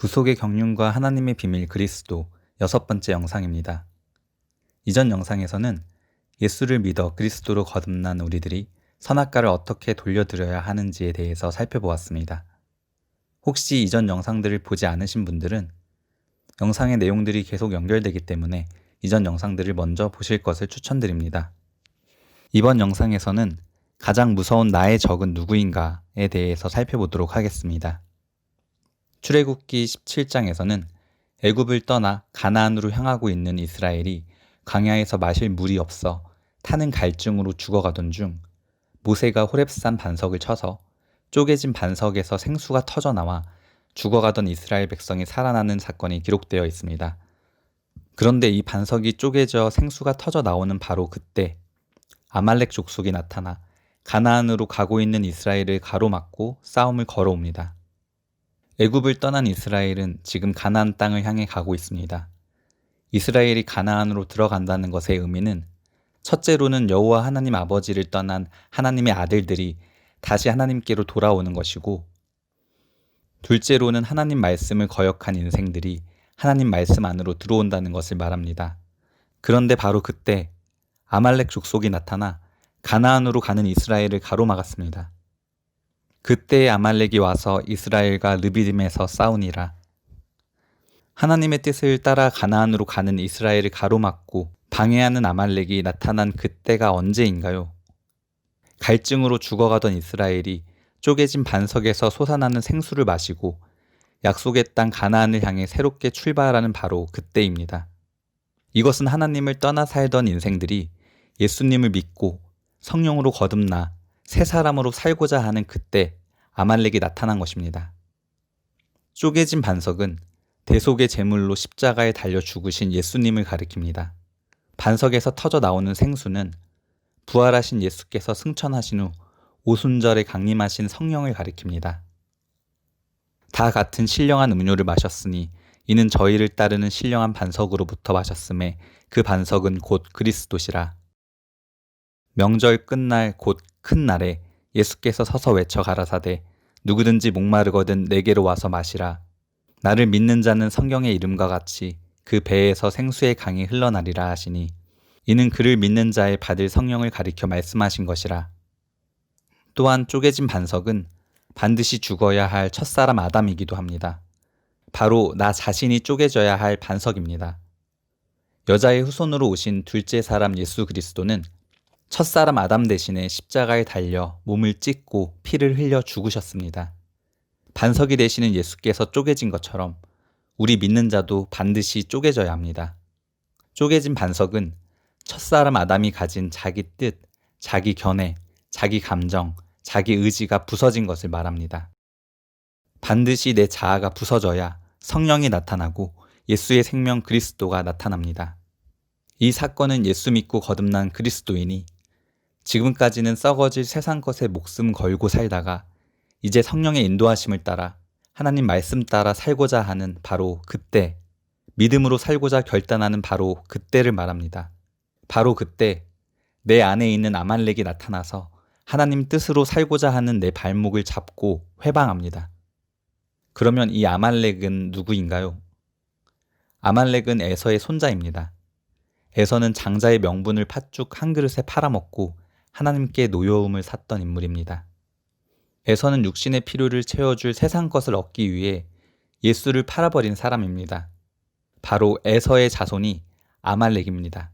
구속의 경륜과 하나님의 비밀 그리스도 6번째 영상입니다. 이전 영상에서는 예수를 믿어 그리스도로 거듭난 우리들이 선악과를 어떻게 돌려드려야 하는지에 대해서 살펴보았습니다. 혹시 이전 영상들을 보지 않으신 분들은 영상의 내용들이 계속 연결되기 때문에 이전 영상들을 먼저 보실 것을 추천드립니다. 이번 영상에서는 가장 무서운 나의 적은 누구인가에 대해서 살펴보도록 하겠습니다. 출애굽기 17장에서는 애굽을 떠나 가나안으로 향하고 있는 이스라엘이 광야에서 마실 물이 없어 타는 갈증으로 죽어가던 중 모세가 호렙산 반석을 쳐서 쪼개진 반석에서 생수가 터져나와 죽어가던 이스라엘 백성이 살아나는 사건이 기록되어 있습니다. 그런데 이 반석이 쪼개져 생수가 터져 나오는 바로 그때 아말렉 족속이 나타나 가나안으로 가고 있는 이스라엘을 가로막고 싸움을 걸어옵니다. 애굽을 떠난 이스라엘은 지금 가나안 땅을 향해 가고 있습니다. 이스라엘이 가나안으로 들어간다는 것의 의미는 첫째로는 여호와 하나님 아버지를 떠난 하나님의 아들들이 다시 하나님께로 돌아오는 것이고, 둘째로는 하나님 말씀을 거역한 인생들이 하나님 말씀 안으로 들어온다는 것을 말합니다. 그런데 바로 그때 아말렉 족속이 나타나 가나안으로 가는 이스라엘을 가로막았습니다. 그때의 아말렉이 와서 이스라엘과 르비딤에서 싸우니라. 하나님의 뜻을 따라 가나안으로 가는 이스라엘을 가로막고 방해하는 아말렉이 나타난 그때가 언제인가요? 갈증으로 죽어가던 이스라엘이 쪼개진 반석에서 솟아나는 생수를 마시고 약속의 땅 가나안을 향해 새롭게 출발하는 바로 그때입니다. 이것은 하나님을 떠나 살던 인생들이 예수님을 믿고 성령으로 거듭나 새 사람으로 살고자 하는 그때 아말렉이 나타난 것입니다. 쪼개진 반석은 대속의 제물로 십자가에 달려 죽으신 예수님을 가리킵니다. 반석에서 터져 나오는 생수는 부활하신 예수께서 승천하신 후 오순절에 강림하신 성령을 가리킵니다. 다 같은 신령한 음료를 마셨으니 이는 저희를 따르는 신령한 반석으로부터 마셨음에 그 반석은 곧 그리스도시라. 명절 끝날 곧 큰 날에 예수께서 서서 외쳐 가라사대 누구든지 목마르거든 내게로 와서 마시라. 나를 믿는 자는 성경의 이름과 같이 그 배에서 생수의 강이 흘러나리라 하시니 이는 그를 믿는 자의 받을 성령을 가리켜 말씀하신 것이라. 또한 쪼개진 반석은 반드시 죽어야 할 첫사람 아담이기도 합니다. 바로 나 자신이 쪼개져야 할 반석입니다. 여자의 후손으로 오신 둘째 사람 예수 그리스도는 첫사람 아담 대신에 십자가에 달려 몸을 찢고 피를 흘려 죽으셨습니다. 반석이 되시는 예수께서 쪼개진 것처럼 우리 믿는 자도 반드시 쪼개져야 합니다. 쪼개진 반석은 첫사람 아담이 가진 자기 뜻, 자기 견해, 자기 감정, 자기 의지가 부서진 것을 말합니다. 반드시 내 자아가 부서져야 성령이 나타나고 예수의 생명 그리스도가 나타납니다. 이 사건은 예수 믿고 거듭난 그리스도인이 지금까지는 썩어질 세상 것에 목숨 걸고 살다가 이제 성령의 인도하심을 따라 하나님 말씀 따라 살고자 하는 바로 그때, 믿음으로 살고자 결단하는 바로 그때를 말합니다. 바로 그때 내 안에 있는 아말렉이 나타나서 하나님 뜻으로 살고자 하는 내 발목을 잡고 회방합니다. 그러면 이 아말렉은 누구인가요? 아말렉은 에서의 손자입니다. 에서는 장자의 명분을 팥죽 한 그릇에 팔아먹고 하나님께 노여움을 샀던 인물입니다. 에서는 육신의 필요를 채워줄 세상 것을 얻기 위해 예수를 팔아버린 사람입니다. 바로 에서의 자손이 아말렉입니다.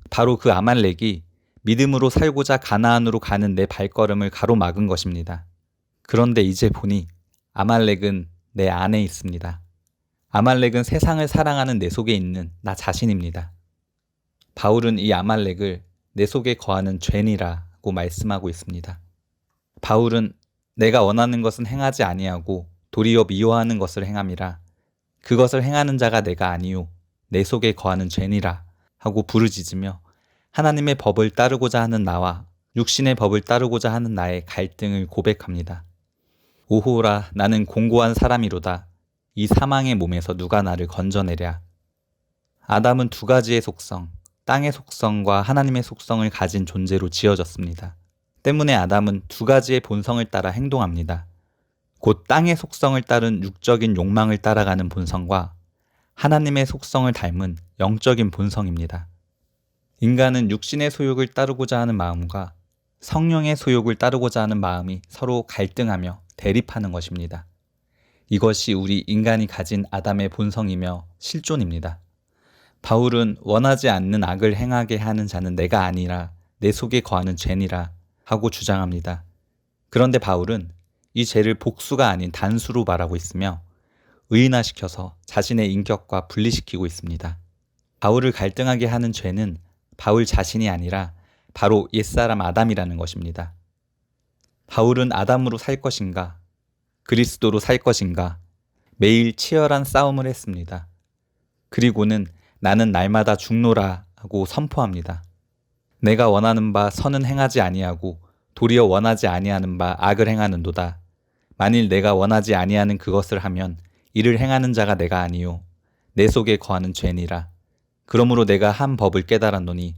바로 그 아말렉이 믿음으로 살고자 가나안으로 가는 내 발걸음을 가로막은 것입니다. 그런데 이제 보니 아말렉은 내 안에 있습니다. 아말렉은 세상을 사랑하는 내 속에 있는 나 자신입니다. 바울은 이 아말렉을 내 속에 거하는 죄니라고 말씀하고 있습니다. 바울은 내가 원하는 것은 행하지 아니하고 도리어 미워하는 것을 행함이라. 그것을 행하는 자가 내가 아니요 내 속에 거하는 죄니라 하고 부르짖으며 하나님의 법을 따르고자 하는 나와 육신의 법을 따르고자 하는 나의 갈등을 고백합니다. 오호라 나는 공고한 사람이로다. 이 사망의 몸에서 누가 나를 건져내랴. 아담은 두 가지의 속성, 땅의 속성과 하나님의 속성을 가진 존재로 지어졌습니다. 때문에 아담은 두 가지의 본성을 따라 행동합니다. 곧 땅의 속성을 따른 육적인 욕망을 따라가는 본성과 하나님의 속성을 닮은 영적인 본성입니다. 인간은 육신의 소욕을 따르고자 하는 마음과 성령의 소욕을 따르고자 하는 마음이 서로 갈등하며 대립하는 것입니다. 이것이 우리 인간이 가진 아담의 본성이며 실존입니다. 바울은 원하지 않는 악을 행하게 하는 자는 내가 아니라 내 속에 거하는 죄니라 하고 주장합니다. 그런데 바울은 이 죄를 복수가 아닌 단수로 말하고 있으며 의인화시켜서 자신의 인격과 분리시키고 있습니다. 바울을 갈등하게 하는 죄는 바울 자신이 아니라 바로 옛사람 아담이라는 것입니다. 바울은 아담으로 살 것인가, 그리스도로 살 것인가 매일 치열한 싸움을 했습니다. 그리고는 나는 날마다 죽노라 하고 선포합니다. 내가 원하는 바 선은 행하지 아니하고 도리어 원하지 아니하는 바 악을 행하는도다. 만일 내가 원하지 아니하는 그것을 하면 이를 행하는 자가 내가 아니요 내 속에 거하는 죄니라. 그러므로 내가 한 법을 깨달았노니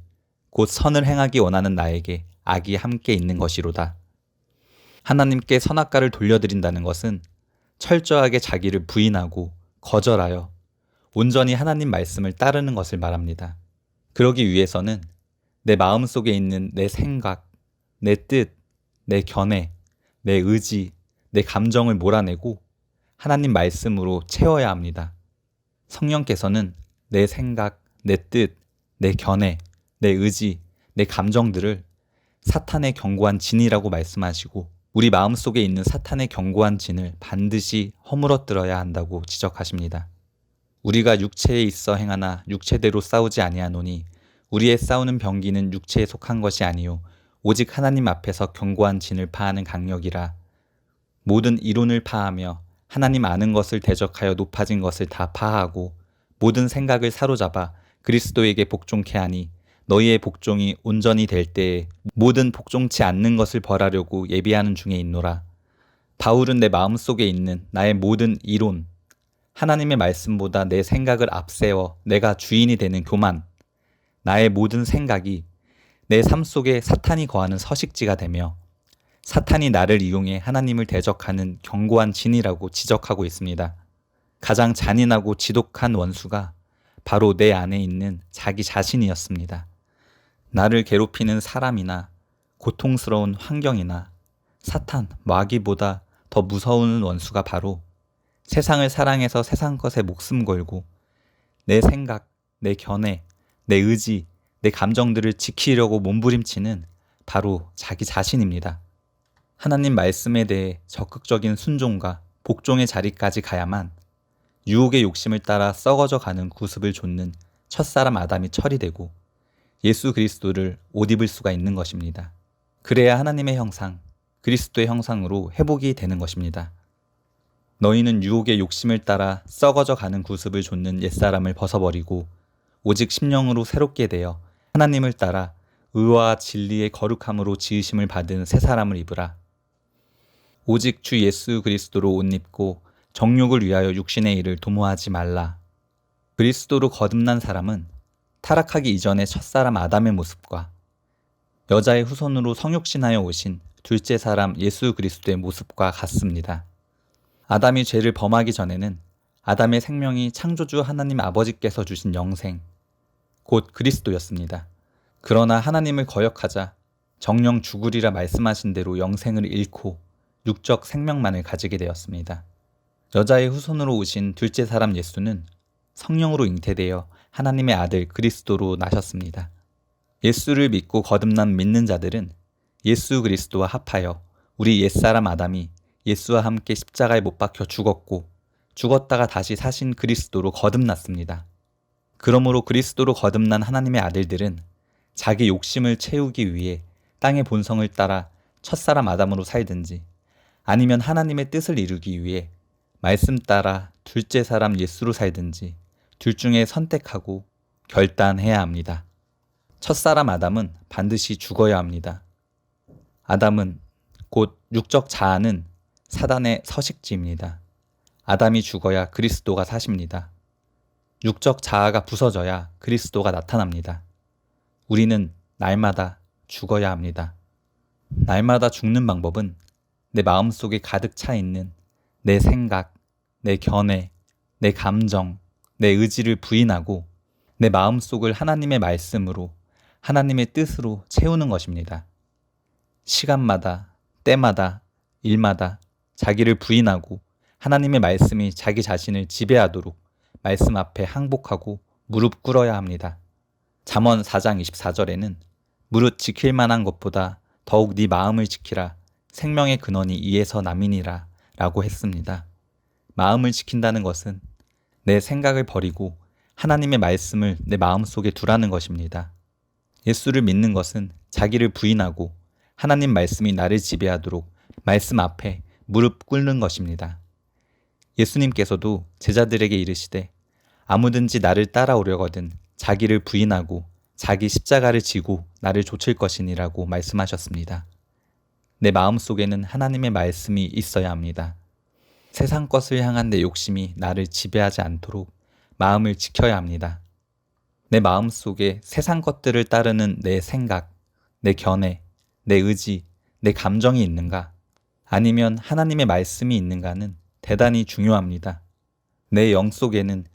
곧 선을 행하기 원하는 나에게 악이 함께 있는 것이로다. 하나님께 선악과를 돌려드린다는 것은 철저하게 자기를 부인하고 거절하여 온전히 하나님 말씀을 따르는 것을 말합니다. 그러기 위해서는 내 마음속에 있는 내 생각, 내 뜻, 내 견해, 내 의지, 내 감정을 몰아내고 하나님 말씀으로 채워야 합니다. 성령께서는 내 생각, 내 뜻, 내 견해, 내 의지, 내 감정들을 사탄의 견고한 진이라고 말씀하시고 우리 마음속에 있는 사탄의 견고한 진을 반드시 허물어뜨려야 한다고 지적하십니다. 우리가 육체에 있어 행하나 육체대로 싸우지 아니하노니 우리의 싸우는 병기는 육체에 속한 것이 아니요 오직 하나님 앞에서 견고한 진을 파하는 강력이라. 모든 이론을 파하며 하나님 아는 것을 대적하여 높아진 것을 다 파하고 모든 생각을 사로잡아 그리스도에게 복종케 하니 너희의 복종이 온전히 될 때에 모든 복종치 않는 것을 벌하려고 예비하는 중에 있노라. 바울은 내 마음속에 있는 나의 모든 이론, 하나님의 말씀보다 내 생각을 앞세워 내가 주인이 되는 교만, 나의 모든 생각이 내 삶 속에 사탄이 거하는 서식지가 되며 사탄이 나를 이용해 하나님을 대적하는 견고한 진이라고 지적하고 있습니다. 가장 잔인하고 지독한 원수가 바로 내 안에 있는 자기 자신이었습니다. 나를 괴롭히는 사람이나 고통스러운 환경이나 사탄, 마귀보다 더 무서운 원수가 바로 세상을 사랑해서 세상 것에 목숨 걸고 내 생각, 내 견해, 내 의지, 내 감정들을 지키려고 몸부림치는 바로 자기 자신입니다. 하나님 말씀에 대해 적극적인 순종과 복종의 자리까지 가야만 유혹의 욕심을 따라 썩어져 가는 구습을 좇는 첫사람 아담이 처리되고 예수 그리스도를 옷 입을 수가 있는 것입니다. 그래야 하나님의 형상, 그리스도의 형상으로 회복이 되는 것입니다. 너희는 유혹의 욕심을 따라 썩어져 가는 구습을 좇는 옛사람을 벗어버리고 오직 심령으로 새롭게 되어 하나님을 따라 의와 진리의 거룩함으로 지으심을 받은 새 사람을 입으라. 오직 주 예수 그리스도로 옷 입고 정욕을 위하여 육신의 일을 도모하지 말라. 그리스도로 거듭난 사람은 타락하기 이전의 첫사람 아담의 모습과 여자의 후손으로 성육신하여 오신 둘째 사람 예수 그리스도의 모습과 같습니다. 아담이 죄를 범하기 전에는 아담의 생명이 창조주 하나님 아버지께서 주신 영생, 곧 그리스도였습니다. 그러나 하나님을 거역하자 정령 죽으리라 말씀하신 대로 영생을 잃고 육적 생명만을 가지게 되었습니다. 여자의 후손으로 오신 둘째 사람 예수는 성령으로 잉태되어 하나님의 아들 그리스도로 나셨습니다. 예수를 믿고 거듭난 믿는 자들은 예수 그리스도와 합하여 우리 옛사람 아담이 예수와 함께 십자가에 못 박혀 죽었고 죽었다가 다시 사신 그리스도로 거듭났습니다. 그러므로 그리스도로 거듭난 하나님의 아들들은 자기 욕심을 채우기 위해 땅의 본성을 따라 첫사람 아담으로 살든지 아니면 하나님의 뜻을 이루기 위해 말씀 따라 둘째 사람 예수로 살든지 둘 중에 선택하고 결단해야 합니다. 첫사람 아담은 반드시 죽어야 합니다. 아담은 곧 육적 자아는 사단의 서식지입니다. 아담이 죽어야 그리스도가 사십니다. 육적 자아가 부서져야 그리스도가 나타납니다. 우리는 날마다 죽어야 합니다. 날마다 죽는 방법은 내 마음속에 가득 차 있는 내 생각, 내 견해, 내 감정, 내 의지를 부인하고 내 마음속을 하나님의 말씀으로, 하나님의 뜻으로 채우는 것입니다. 시간마다, 때마다, 일마다 자기를 부인하고 하나님의 말씀이 자기 자신을 지배하도록 말씀 앞에 항복하고 무릎 꿇어야 합니다. 잠언 4장 24절에는 무릇 지킬 만한 것보다 더욱 네 마음을 지키라. 생명의 근원이 이에서 남이니라 라고 했습니다. 마음을 지킨다는 것은 내 생각을 버리고 하나님의 말씀을 내 마음속에 두라는 것입니다. 예수를 믿는 것은 자기를 부인하고 하나님 말씀이 나를 지배하도록 말씀 앞에 무릎 꿇는 것입니다. 예수님께서도 제자들에게 이르시되 아무든지 나를 따라오려거든 자기를 부인하고 자기 십자가를 지고 나를 좇을 것이니라고 말씀하셨습니다. 내 마음속에는 하나님의 말씀이 있어야 합니다. 세상 것을 향한 내 욕심이 나를 지배하지 않도록 마음을 지켜야 합니다. 내 마음속에 세상 것들을 따르는 내 생각, 내 견해, 내 의지, 내 감정이 있는가? 아니면 하나님의 말씀이 있는가는 대단히 중요합니다. 내 영 속에는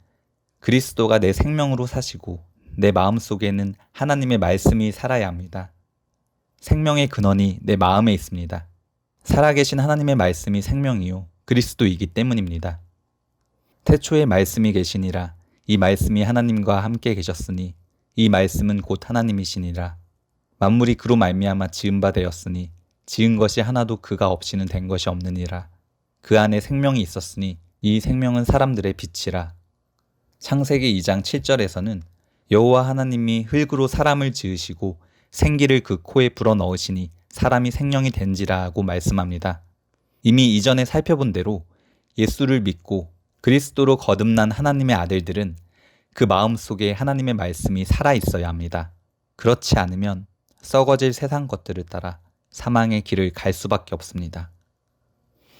그리스도가 내 생명으로 사시고 내 마음 속에는 하나님의 말씀이 살아야 합니다. 생명의 근원이 내 마음에 있습니다. 살아계신 하나님의 말씀이 생명이요 그리스도이기 때문입니다. 태초에 말씀이 계시니라. 이 말씀이 하나님과 함께 계셨으니 이 말씀은 곧 하나님이시니라. 만물이 그로 말미암아 지은 바 되었으니 지은 것이 하나도 그가 없이는 된 것이 없느니라. 그 안에 생명이 있었으니 이 생명은 사람들의 빛이라. 창세기 2장 7절에서는 여호와 하나님이 흙으로 사람을 지으시고 생기를 그 코에 불어넣으시니 사람이 생명이 된지라 하고 말씀합니다. 이미 이전에 살펴본 대로 예수를 믿고 그리스도로 거듭난 하나님의 아들들은 그 마음속에 하나님의 말씀이 살아있어야 합니다. 그렇지 않으면 썩어질 세상 것들을 따라 사망의 길을 갈 수밖에 없습니다.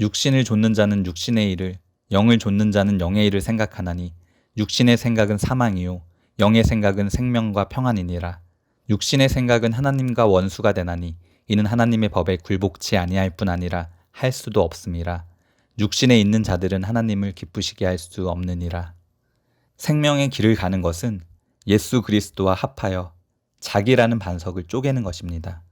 육신을 좇는 자는 육신의 일을, 영을 좇는 자는 영의 일을 생각하나니 육신의 생각은 사망이요 영의 생각은 생명과 평안이니라. 육신의 생각은 하나님과 원수가 되나니 이는 하나님의 법에 굴복치 아니할 뿐 아니라 할 수도 없음이라. 육신에 있는 자들은 하나님을 기쁘시게 할 수 없느니라. 생명의 길을 가는 것은 예수 그리스도와 합하여 자기라는 반석을 쪼개는 것입니다.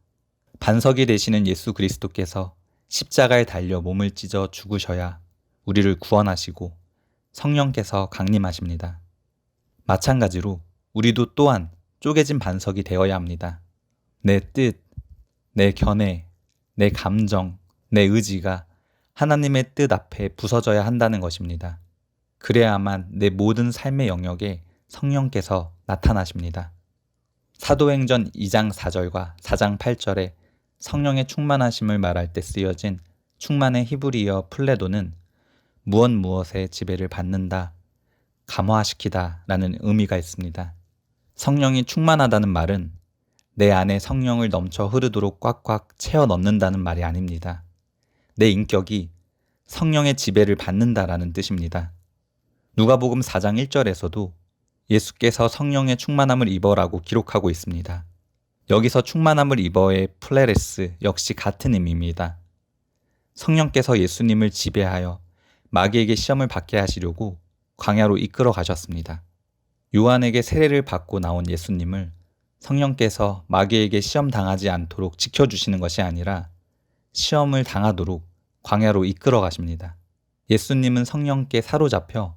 반석이 되시는 예수 그리스도께서 십자가에 달려 몸을 찢어 죽으셔야 우리를 구원하시고 성령께서 강림하십니다. 마찬가지로 우리도 또한 쪼개진 반석이 되어야 합니다. 내 뜻, 내 견해, 내 감정, 내 의지가 하나님의 뜻 앞에 부서져야 한다는 것입니다. 그래야만 내 모든 삶의 영역에 성령께서 나타나십니다. 사도행전 2장 4절과 4장 8절에 성령의 충만하심을 말할 때 쓰여진 충만의 히브리어 플레도는 무엇의 지배를 받는다, 감화시키다 라는 의미가 있습니다. 성령이 충만하다는 말은 내 안에 성령을 넘쳐 흐르도록 꽉꽉 채워 넣는다는 말이 아닙니다. 내 인격이 성령의 지배를 받는다라는 뜻입니다. 누가복음 4장 1절에서도 예수께서 성령의 충만함을 입어라고 기록하고 있습니다. 여기서 충만함을 입어의 플레레스 역시 같은 의미입니다. 성령께서 예수님을 지배하여 마귀에게 시험을 받게 하시려고 광야로 이끌어 가셨습니다. 요한에게 세례를 받고 나온 예수님을 성령께서 마귀에게 시험 당하지 않도록 지켜주시는 것이 아니라 시험을 당하도록 광야로 이끌어 가십니다. 예수님은 성령께 사로잡혀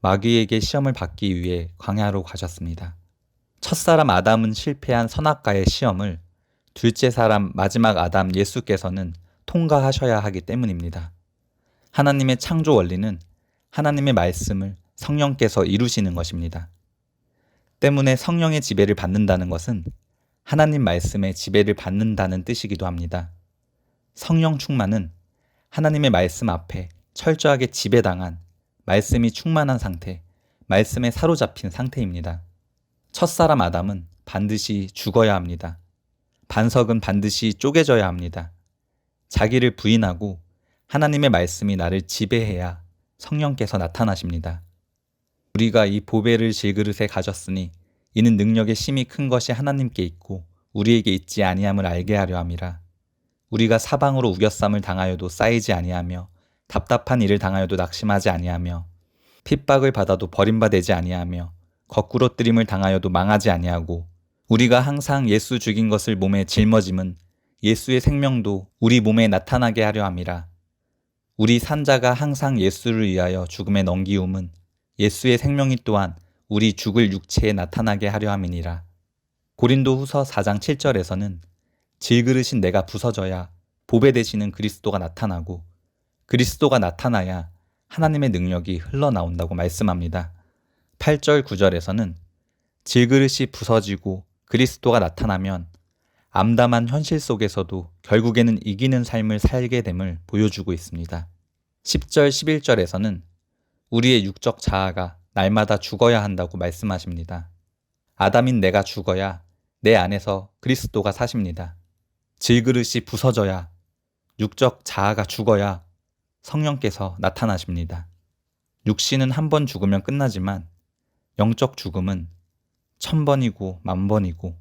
마귀에게 시험을 받기 위해 광야로 가셨습니다. 첫사람 아담은 실패한 선악과의 시험을 둘째 사람 마지막 아담 예수께서는 통과하셔야 하기 때문입니다. 하나님의 창조 원리는 하나님의 말씀을 성령께서 이루시는 것입니다. 때문에 성령의 지배를 받는다는 것은 하나님 말씀의 지배를 받는다는 뜻이기도 합니다. 성령 충만은 하나님의 말씀 앞에 철저하게 지배당한 말씀이 충만한 상태, 말씀에 사로잡힌 상태입니다. 첫사람 아담은 반드시 죽어야 합니다. 반석은 반드시 쪼개져야 합니다. 자기를 부인하고 하나님의 말씀이 나를 지배해야 성령께서 나타나십니다. 우리가 이 보배를 질그릇에 가졌으니 이는 능력의 심이 큰 것이 하나님께 있고 우리에게 있지 아니함을 알게 하려 함이라. 우리가 사방으로 우겨쌈을 당하여도 쌓이지 아니하며 답답한 일을 당하여도 낙심하지 아니하며 핍박을 받아도 버림받지 아니하며 거꾸로뜨림을 당하여도 망하지 아니하고 우리가 항상 예수 죽인 것을 몸에 짊어짐은 예수의 생명도 우리 몸에 나타나게 하려 함이라. 우리 산자가 항상 예수를 위하여 죽음에 넘기움은 예수의 생명이 또한 우리 죽을 육체에 나타나게 하려 함이니라. 고린도후서 4장 7절에서는 질그릇인 내가 부서져야 보배 되시는 그리스도가 나타나고 그리스도가 나타나야 하나님의 능력이 흘러나온다고 말씀합니다. 8절 9절에서는 질그릇이 부서지고 그리스도가 나타나면 암담한 현실 속에서도 결국에는 이기는 삶을 살게 됨을 보여주고 있습니다. 10절 11절에서는 우리의 육적 자아가 날마다 죽어야 한다고 말씀하십니다. 아담인 내가 죽어야 내 안에서 그리스도가 사십니다. 질그릇이 부서져야 육적 자아가 죽어야 성령께서 나타나십니다. 육신은 한 번 죽으면 끝나지만 영적 죽음은 1000번이고 10,000번이고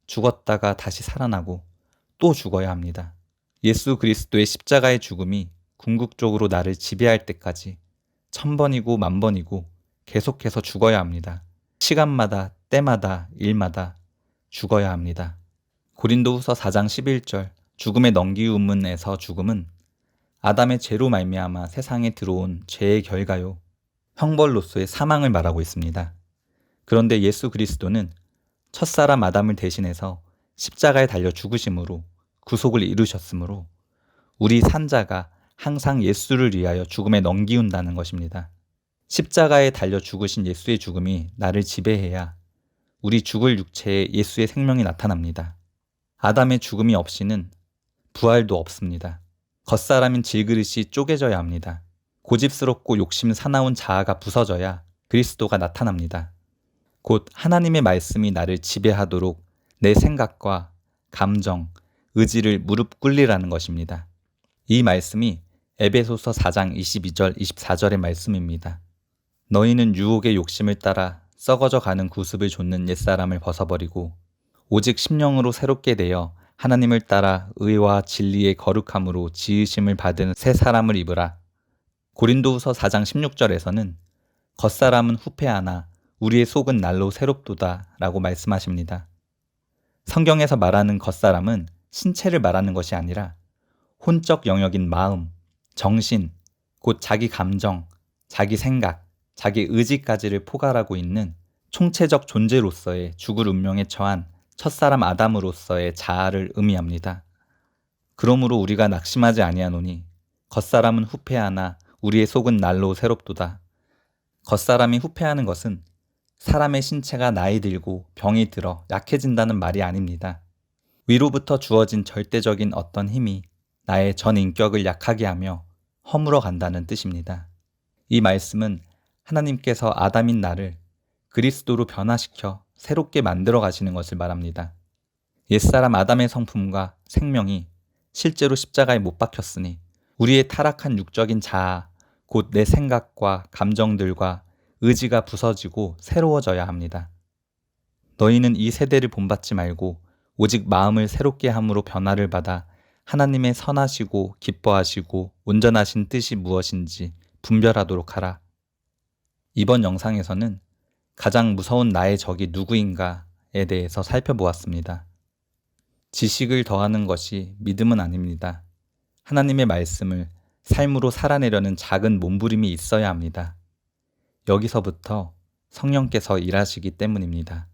죽었다가 다시 살아나고 또 죽어야 합니다. 예수 그리스도의 십자가의 죽음이 궁극적으로 나를 지배할 때까지 1000번이고 10,000번이고 계속해서 죽어야 합니다. 시간마다, 때마다, 일마다 죽어야 합니다. 고린도후서 4장 11절 죽음의 넘기움은에서 죽음은 아담의 죄로 말미암아 세상에 들어온 죄의 결과요 형벌로서의 사망을 말하고 있습니다. 그런데 예수 그리스도는 첫사람 아담을 대신해서 십자가에 달려 죽으심으로 구속을 이루셨으므로 우리 산자가 항상 예수를 위하여 죽음에 넘기운다는 것입니다. 십자가에 달려 죽으신 예수의 죽음이 나를 지배해야 우리 죽을 육체에 예수의 생명이 나타납니다. 아담의 죽음이 없이는 부활도 없습니다. 겉사람인 질그릇이 쪼개져야 합니다. 고집스럽고 욕심 사나운 자아가 부서져야 그리스도가 나타납니다. 곧 하나님의 말씀이 나를 지배하도록 내 생각과 감정, 의지를 무릎 꿇리라는 것입니다. 이 말씀이 에베소서 4장 22절 24절의 말씀입니다. 너희는 유혹의 욕심을 따라 썩어져 가는 구습을 좇는 옛사람을 벗어버리고 오직 심령으로 새롭게 되어 하나님을 따라 의와 진리의 거룩함으로 지으심을 받은 새 사람을 입으라. 고린도후서 4장 16절에서는 겉사람은 후패하나 우리의 속은 날로 새롭도다 라고 말씀하십니다. 성경에서 말하는 겉사람은 신체를 말하는 것이 아니라 혼적 영역인 마음, 정신, 곧 자기 감정, 자기 생각, 자기 의지까지를 포괄하고 있는 총체적 존재로서의 죽을 운명에 처한 첫사람 아담으로서의 자아를 의미합니다. 그러므로 우리가 낙심하지 아니하노니 겉사람은 후패하나 우리의 속은 날로 새롭도다. 겉사람이 후패하는 것은 사람의 신체가 나이 들고 병이 들어 약해진다는 말이 아닙니다. 위로부터 주어진 절대적인 어떤 힘이 나의 전 인격을 약하게 하며 허물어 간다는 뜻입니다. 이 말씀은 하나님께서 아담인 나를 그리스도로 변화시켜 새롭게 만들어 가시는 것을 말합니다. 옛사람 아담의 성품과 생명이 실제로 십자가에 못 박혔으니 우리의 타락한 육적인 자아, 곧 내 생각과 감정들과 의지가 부서지고 새로워져야 합니다. 너희는 이 세대를 본받지 말고 오직 마음을 새롭게 함으로 변화를 받아 하나님의 선하시고 기뻐하시고 온전하신 뜻이 무엇인지 분별하도록 하라. 이번 영상에서는 가장 무서운 나의 적이 누구인가에 대해서 살펴보았습니다. 지식을 더하는 것이 믿음은 아닙니다. 하나님의 말씀을 삶으로 살아내려는 작은 몸부림이 있어야 합니다. 여기서부터 성령께서 일하시기 때문입니다.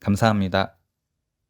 감사합니다.